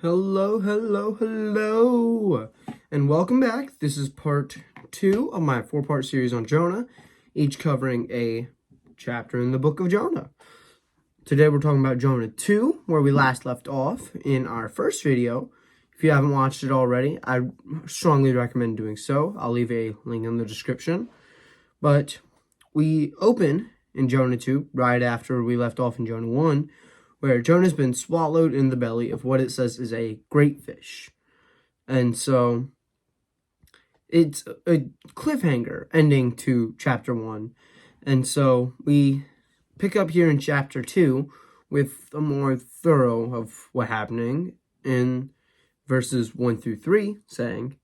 Hello, and welcome back. This is part 2 of my 4-part series on Jonah, each covering a chapter in the book of Jonah. Today we're talking about Jonah 2, where we last left off in our first video. If you haven't watched it already, I strongly recommend doing so. I'll leave a link in the description. But we open in Jonah 2 right after we left off in Jonah 1, where Jonah's been swallowed in the belly of what it says is a great fish. And so it's a cliffhanger ending to chapter 1. And so we pick up here in chapter 2 with a more thorough of what happening in verses 1 through 3, saying,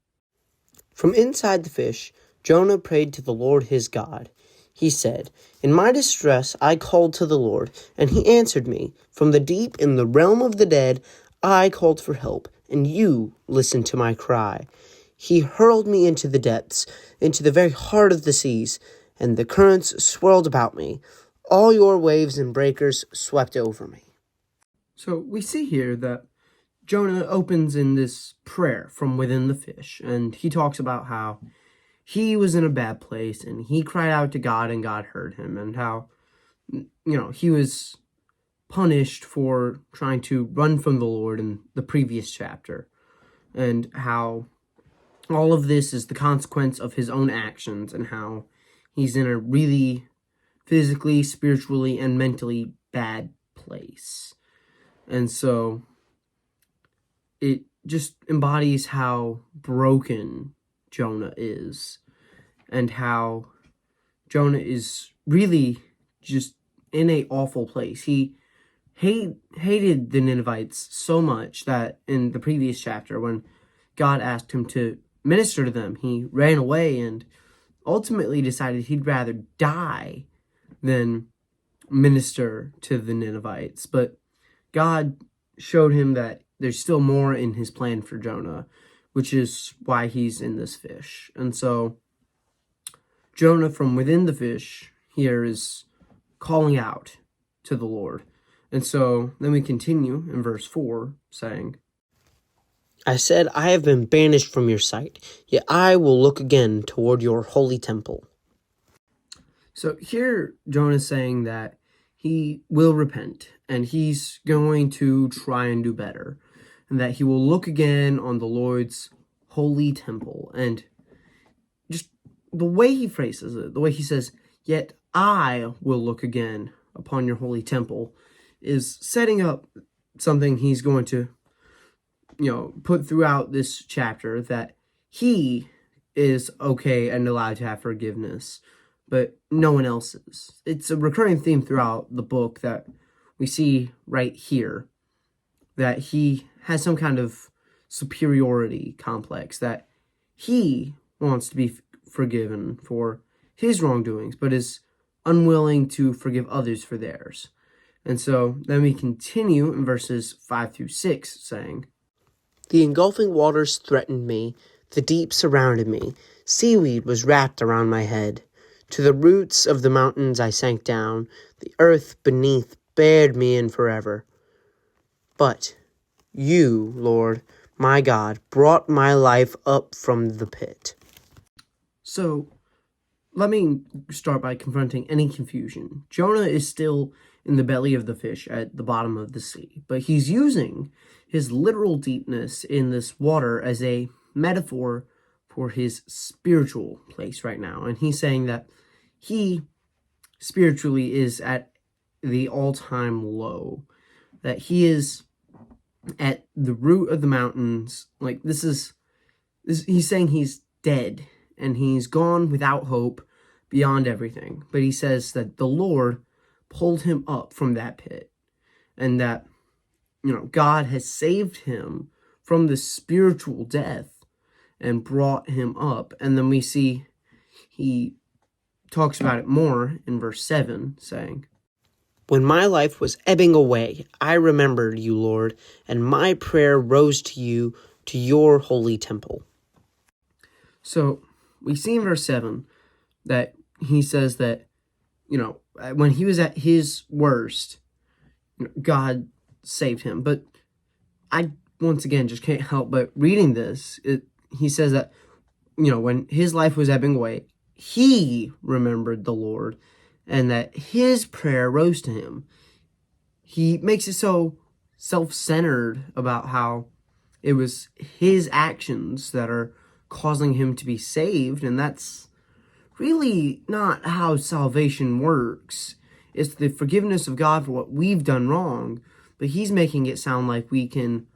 "From inside the fish, Jonah prayed to the Lord his God. He said, 'In my distress I called to the Lord, and he answered me. From the deep in the realm of the dead I called for help, and you listened to my cry. He hurled me into the depths, into the very heart of the seas, and the currents swirled about me. All your waves and breakers swept over me.'" So we see here that Jonah opens in this prayer from within the fish, and he talks about how he was in a bad place, and he cried out to God, and God heard him, and how, he was punished for trying to run from the Lord in the previous chapter, and how all of this is the consequence of his own actions, and how he's in a really physically, spiritually, and mentally bad place. And so it just embodies how broken Jonah is, and how Jonah is really just in a awful place. He hated the Ninevites so much that in the previous chapter, when God asked him to minister to them, he ran away and ultimately decided he'd rather die than minister to the Ninevites. But God showed him that there's still more in his plan for Jonah, which is why he's in this fish. And so Jonah from within the fish here is calling out to the Lord. And so then we continue in verse 4 saying, "I said, I have been banished from your sight, yet I will look again toward your holy temple." So here Jonah's saying that he will repent, and he's going to try and do better, and that he will look again on the Lord's holy temple. And just the way he phrases it, the way he says, "Yet I will look again upon your holy temple," is setting up something he's going to, put throughout this chapter, that he is okay and allowed to have forgiveness, but no one else is. It's a recurring theme throughout the book that we see right here, that he has some kind of superiority complex, that he wants to be forgiven for his wrongdoings, but is unwilling to forgive others for theirs. And so then we continue in verses 5 through 6 saying, "The engulfing waters threatened me, the deep surrounded me, seaweed was wrapped around my head. To the roots of the mountains I sank down, the earth beneath bared me in forever. But you, Lord, my God, brought my life up from the pit." So let me start by confronting any confusion. Jonah is still in the belly of the fish at the bottom of the sea, but he's using his literal deepness in this water as a metaphor for his spiritual place right now. And he's saying that he spiritually is at the all-time low, that he is at the root of the mountains. Like he's saying he's dead and he's gone without hope beyond everything. But he says that the Lord pulled him up from that pit, and that, God has saved him from the spiritual death and brought him up. And then we see he talks about it more in verse 7, saying, "When my life was ebbing away, I remembered you, Lord, and my prayer rose to you, to your holy temple." So we see in verse 7 that he says that, when he was at his worst, God saved him. But I, once again, just can't help but reading this. He says that, when his life was ebbing away, he remembered the Lord, and that his prayer rose to him. He makes it so self-centered about how it was his actions that are causing him to be saved, and that's really not how salvation works. It's the forgiveness of God for what we've done wrong, but he's making it sound like we can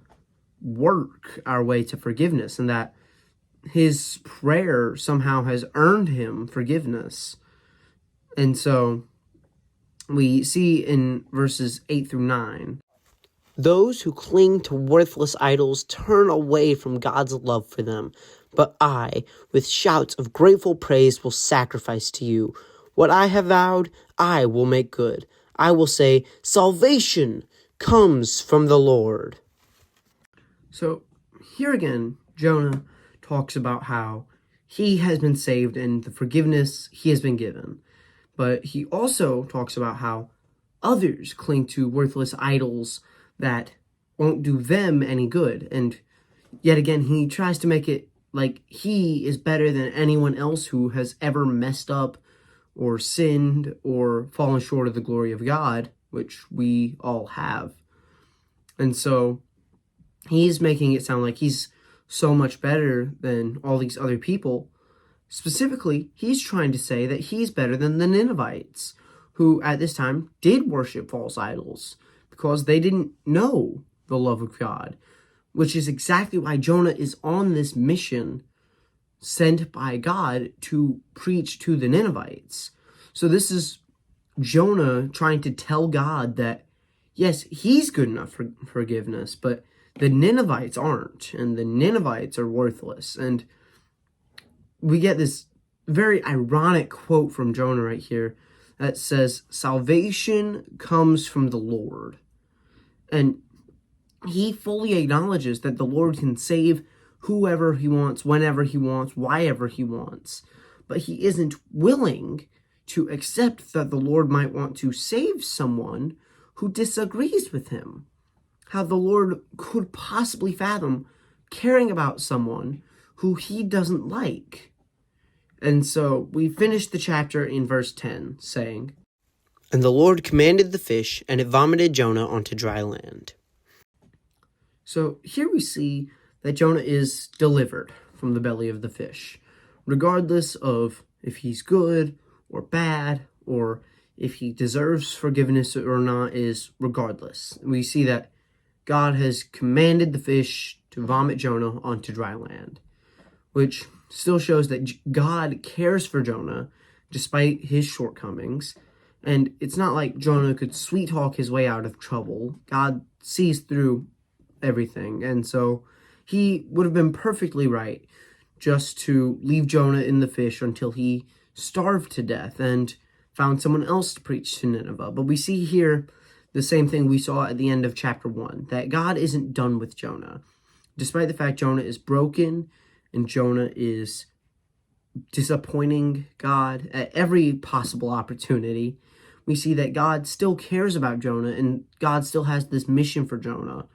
work our way to forgiveness, and that his prayer somehow has earned him forgiveness. And so we see in verses 8 through 9, those who cling to worthless idols turn away from God's love for them. But I, with shouts of grateful praise, will sacrifice to you. What I have vowed, I will make good. I will say, salvation comes from the Lord. So here again, Jonah talks about how he has been saved and the forgiveness he has been given. But he also talks about how others cling to worthless idols that won't do them any good. And yet again, he tries to make it like he is better than anyone else who has ever messed up or sinned or fallen short of the glory of God, which we all have. And so he's making it sound like he's so much better than all these other people. Specifically, he's trying to say that he's better than the Ninevites, who at this time did worship false idols because they didn't know the love of God, which is exactly why Jonah is on this mission sent by God to preach to the Ninevites. So this is Jonah trying to tell God that, yes, he's good enough for forgiveness, but the Ninevites aren't, and the Ninevites are worthless. And we get this very ironic quote from Jonah right here that says, salvation comes from the Lord. And he fully acknowledges that the Lord can save whoever he wants, whenever he wants, whyever he wants. But he isn't willing to accept that the Lord might want to save someone who disagrees with him. How the Lord could possibly fathom caring about someone who he doesn't like. And so we finish the chapter in verse 10 saying, and the Lord commanded the fish, and it vomited Jonah onto dry land. So here we see that Jonah is delivered from the belly of the fish, regardless of if he's good or bad, or if he deserves forgiveness or not, is regardless. We see that God has commanded the fish to vomit Jonah onto dry land, which still shows that God cares for Jonah despite his shortcomings. And it's not like Jonah could sweet talk his way out of trouble. God sees through everything. And so he would have been perfectly right just to leave Jonah in the fish until he starved to death and found someone else to preach to Nineveh. But we see here the same thing we saw at the end of chapter 1, that God isn't done with Jonah. Despite the fact Jonah is broken and Jonah is disappointing God at every possible opportunity, we see that God still cares about Jonah, and God still has this mission for Jonah,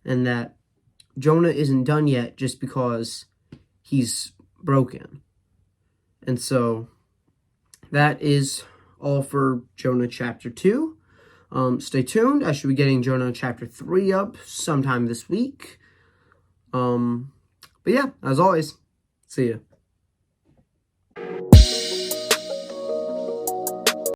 and that Jonah isn't done yet just because he's broken. And so that is all for Jonah chapter 2. Stay tuned. I should be getting Jonah chapter 3 up sometime this week. But yeah, as always, see ya.